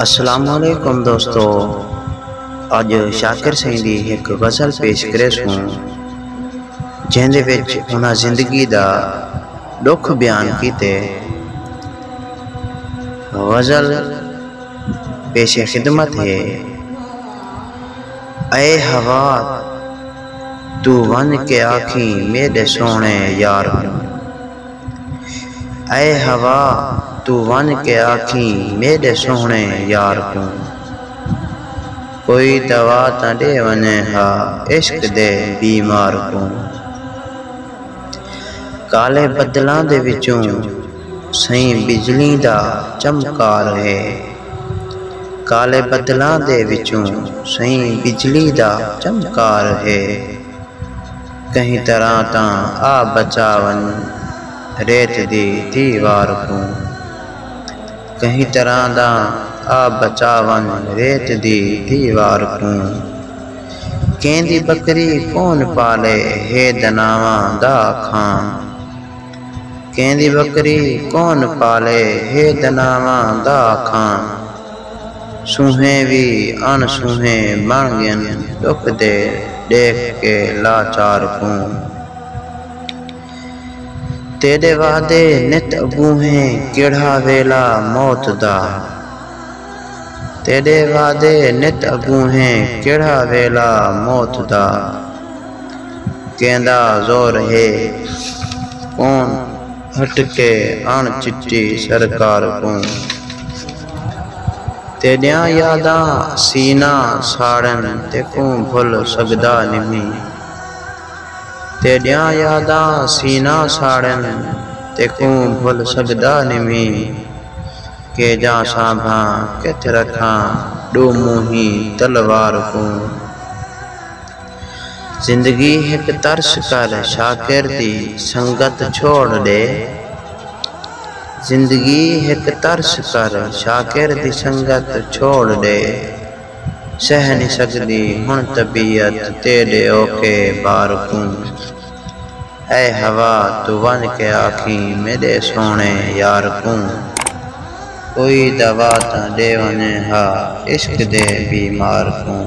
السلام علیکم دوستو، اج شاکر سائیں دی ایک غزل پیش کرے سوں جہندے وچ انہاں زندگی دا دکھ بیان کیتے۔ غزل پیش خدمت ہے۔ اے ہوا تو ون کے آکھیں میرے سونے یار کوں، اے ہوا تو ون کے آکھیں میرے سونے یار کوں، کوئی دوا تاں دے ونے ہا عشق دے بیمار کوں۔ کالے بدلاں دے وچوں سائیں بجلی دا چمکار ہے، کالے بدلاں دے وچوں سائیں بجلی دا چمکار ہے، کہیں طرح تاں آ بچاون ریت دی دیوار کوں، کہیں طرح دا آ بچاون ریت دی دیوار کوں۔ کیندی بکری کون پالے ہے دناواں دا کھاں، کیندی بکری کون پالے ہے دناواں دا کھاں، سوہیں وی ان سوہیں بن گئن دکھ دے دیکھ کے لاچار کوں۔ تیرے وعدے نت اگوں ہیں کیڑا ویلا موت دا، تیرے وعدے نت اگوں ہیں کیڑا ویلا موت دا، کیندا زور ہے کون ہٹ کے ان چٹی سرکار کوں۔ تیریاں یاداں سینہ ساڑن تے کوں بھل سگدا نمی، تیریاں یاداں سینہ ساڑن تے کوں بھل سگدا نمی، کہ جاں سانبھاں کتھ رکھاں ڈو موہی تلوار کوں۔ زندگی ایک ترس کر شاکر دی سنگت چھوڑ دے، زندگی ایک ترس کر شاکر دی سنگت چھوڑ دے، سہ نہیں سکدی ہن طبیعت تیرے اوکھے بار کوں۔ اے ہوا تو ون کے آکھیں میرے سونے یار کوں، کوئی دوا تاں دے ونے ہا عشق دے بیمار کوں۔